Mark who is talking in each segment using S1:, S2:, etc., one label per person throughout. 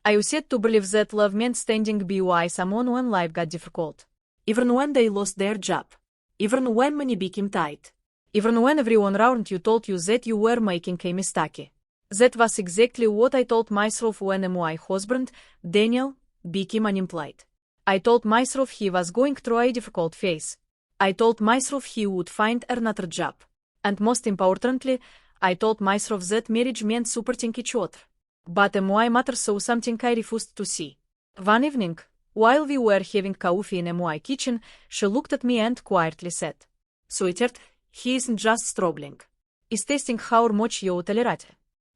S1: I used to believe that love meant standing by someone when life got difficult.
S2: Even when they lost their job. Even when money became tight.
S1: Even when everyone around you told you that you were making a mistake. That was exactly what I told myself when my husband, Daniel, became unemployed. I told myself he was going through a difficult phase. I told myself he would find another job. And most importantly, I told myself that marriage meant supporting each other. But my mother saw something I refused to see. One evening, while we were having coffee in my kitchen, she looked at me and quietly said,
S2: "Sweetheart, he isn't just struggling.
S1: He's testing how much you tolerate."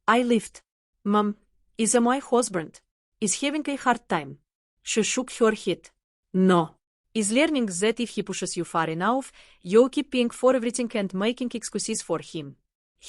S2: I laughed. "Mom, is my husband is having a hard time?" She shook her head. "No.
S1: He's learning that if he pushes you far enough, you'll keep paying for everything and making excuses for him."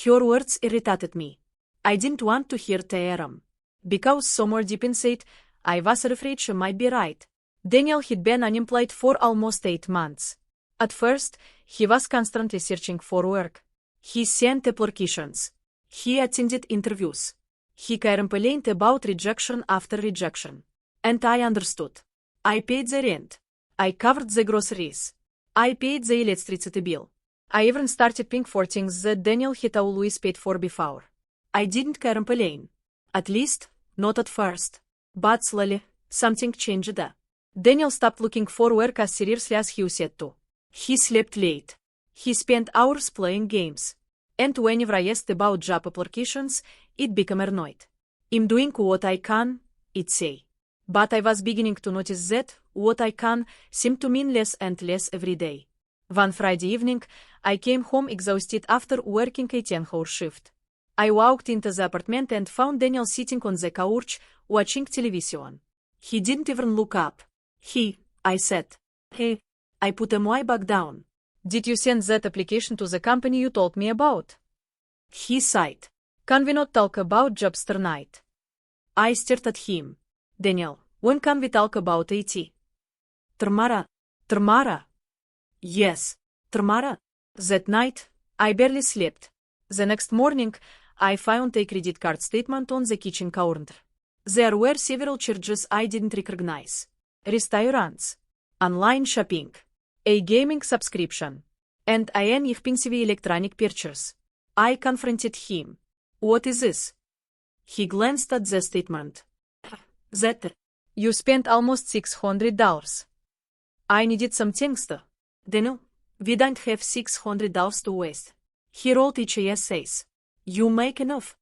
S2: Her words irritated me. I didn't want to hear them.
S1: Because somewhere deep inside, I was afraid she might be right. Daniel had been unemployed for almost 8 months. At first, he was constantly searching for work.
S2: He sent applications. He attended interviews.
S1: He complained about rejection after rejection.
S2: And I understood. I paid the rent. I covered the groceries. I paid the electricity bill.
S1: I even started paying for things that Daniel had always paid for before.
S2: I didn't complain. At least, not at first. But slowly, something changed.
S1: Daniel stopped looking for work as seriously as he used to.
S2: He slept late. He spent hours playing games.
S1: And whenever I asked about job applications, it became annoyed.
S2: "I'm doing what I can," it say.
S1: But I was beginning to notice that what I can seemed to mean less and less every day. One Friday evening, I came home exhausted after working a 10-hour shift. I walked into the apartment and found Daniel sitting on the couch, watching television.
S2: He didn't even look up. I said, "Hey." I put my bag down.
S1: "Did you send that application to the company you told me about?"
S2: He sighed.
S1: "Can we not talk about jobs tonight?"
S2: I stared at him.
S1: "Daniel, when can we talk about IT?"
S2: Tomorrow. Yes, tomorrow.
S1: That night, I barely slept. The next morning, I found a credit card statement on the kitchen counter.
S2: There were several charges I didn't recognize.
S1: Restaurants, online shopping, a gaming subscription, and an expensive electronic purchase.
S2: I confronted him. "What is this?" He glanced at the statement.
S1: "That you spent almost $600.
S2: I needed some things though. "Daniel, we don't have $600 to waste." He wrote each essays. "You make enough."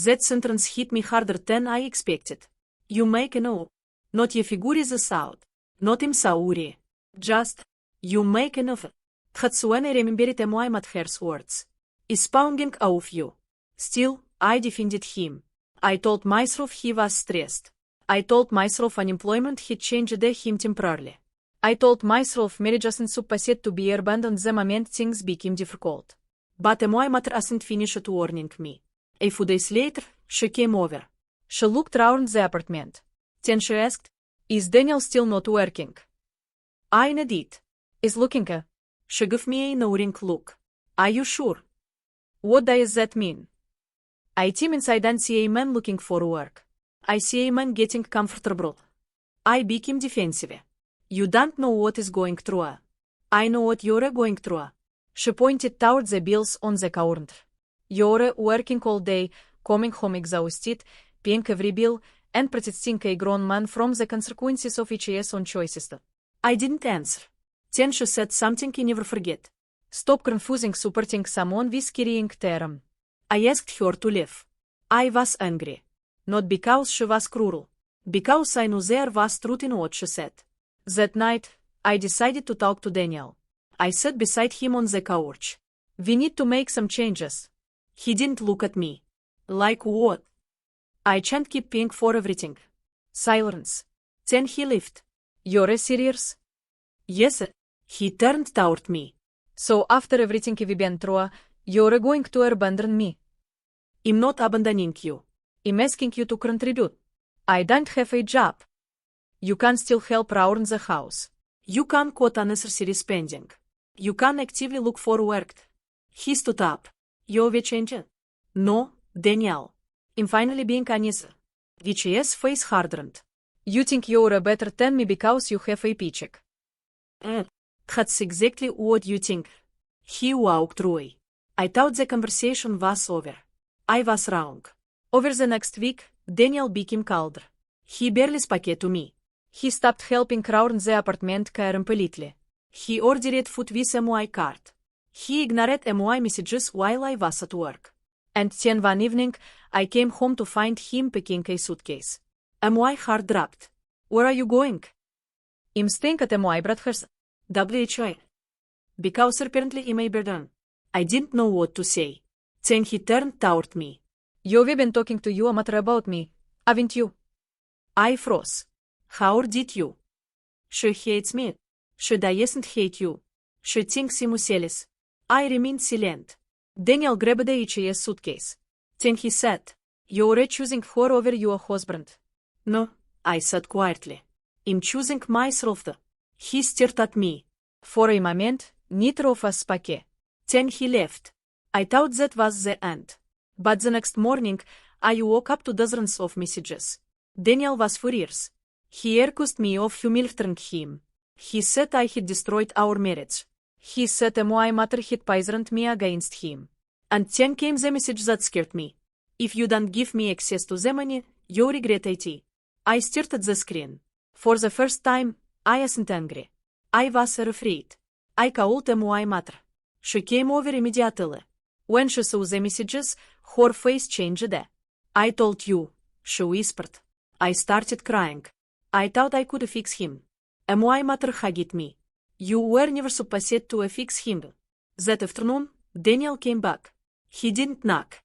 S2: That sentence hit me harder than I expected. You make enough. Not you figure this out. Not im sauri. Just, you make enough. That's when I remembered my mother's words. Is pounding off you. Still, I defended him. I told myself he was stressed. I told myself unemployment had changed him temporarily.
S1: I told myself marriage isn't supposed to be abandoned the moment things became difficult.
S2: But my mother hasn't finished warning me. A few days later, she came over.
S1: She looked around the apartment.
S2: Then she asked,
S1: "Is Daniel still not working?"
S2: I nodded.
S1: "Is looking at?"
S2: She gave me a knowing look. "Are you sure?"
S1: "What does that mean?"
S2: I came inside and see a man looking for work. I see a man getting comfortable. I became defensive. "You don't know what is going through. I know what you're going through."
S1: She pointed toward the bills on the counter. "You're working all day, coming home exhausted, paying every bill, and protecting a grown man from the consequences of each own choices."
S2: I didn't answer. Then she said something I never forget.
S1: "Stop confusing supporting someone with carrying them."
S2: I asked her to leave. I was angry. Not because she was cruel. Because I knew there was truth in what she said.
S1: That night, I decided to talk to Daniel.
S2: I sat beside him on the couch.
S1: "We need to make some changes."
S2: He didn't look at me. "Like what?" "I can't keep paying for everything."
S1: Silence.
S2: Then he left.
S1: "You're serious?"
S2: "Yes." He turned toward me.
S1: "So after everything we've been through, you're going to abandon me?"
S2: "I'm not abandoning you.
S1: I'm asking you to contribute. I don't have a job." "You can still help around the house.
S2: You can cut unnecessary spending. You can actively look for work." He stood up. "You've changed." "No, Daniel. I'm finally being honest. VHS face hardened.
S1: You think you're better than me because you have a paycheck.
S2: That's exactly what you think. He walked away. I thought the conversation was over. I was wrong.
S1: Over the next week, Daniel became colder.
S2: He barely spoke to me.
S1: He stopped helping around the apartment completely.
S2: He ordered food with a MOI card. He ignored MOI messages while I was at work.
S1: And then one evening, I came home to find him packing a suitcase.
S2: MOI heart dropped.
S1: Where are you going? I'm staying at MOI Brothers.
S2: WHI. Because apparently I'm a burden. I didn't know what to say. Then he turned toward me.
S1: You've been talking to your mother about me, haven't you?
S2: I froze. How did you? She hates me. She doesn't hate you. She thinks I'm useless. I remained silent.
S1: Daniel grabbed the HS suitcase.
S2: Then he said,
S1: You're choosing her over your husband.
S2: No, I said quietly. I'm choosing myself. He stared at me.
S1: For a moment, neither of us spoke.
S2: Then he left. I thought that was the end.
S1: But the next morning, I woke up to dozens of messages. Daniel was furious. He accused me of humiliating him. He said I had destroyed our marriage. He said my mother had poisoned me against him.
S2: And then came the message that scared me. If you don't give me access to the money, you'll regret it. I stared at the screen. For the first time, I wasn't angry. I was afraid. I called my mother. She came over immediately.
S1: When she saw the messages, her face changed.
S2: I told you, she whispered. I started crying. I thought I could fix him. My mother hugged me. You were never supposed to fix him. That afternoon, Daniel came back. He didn't knock.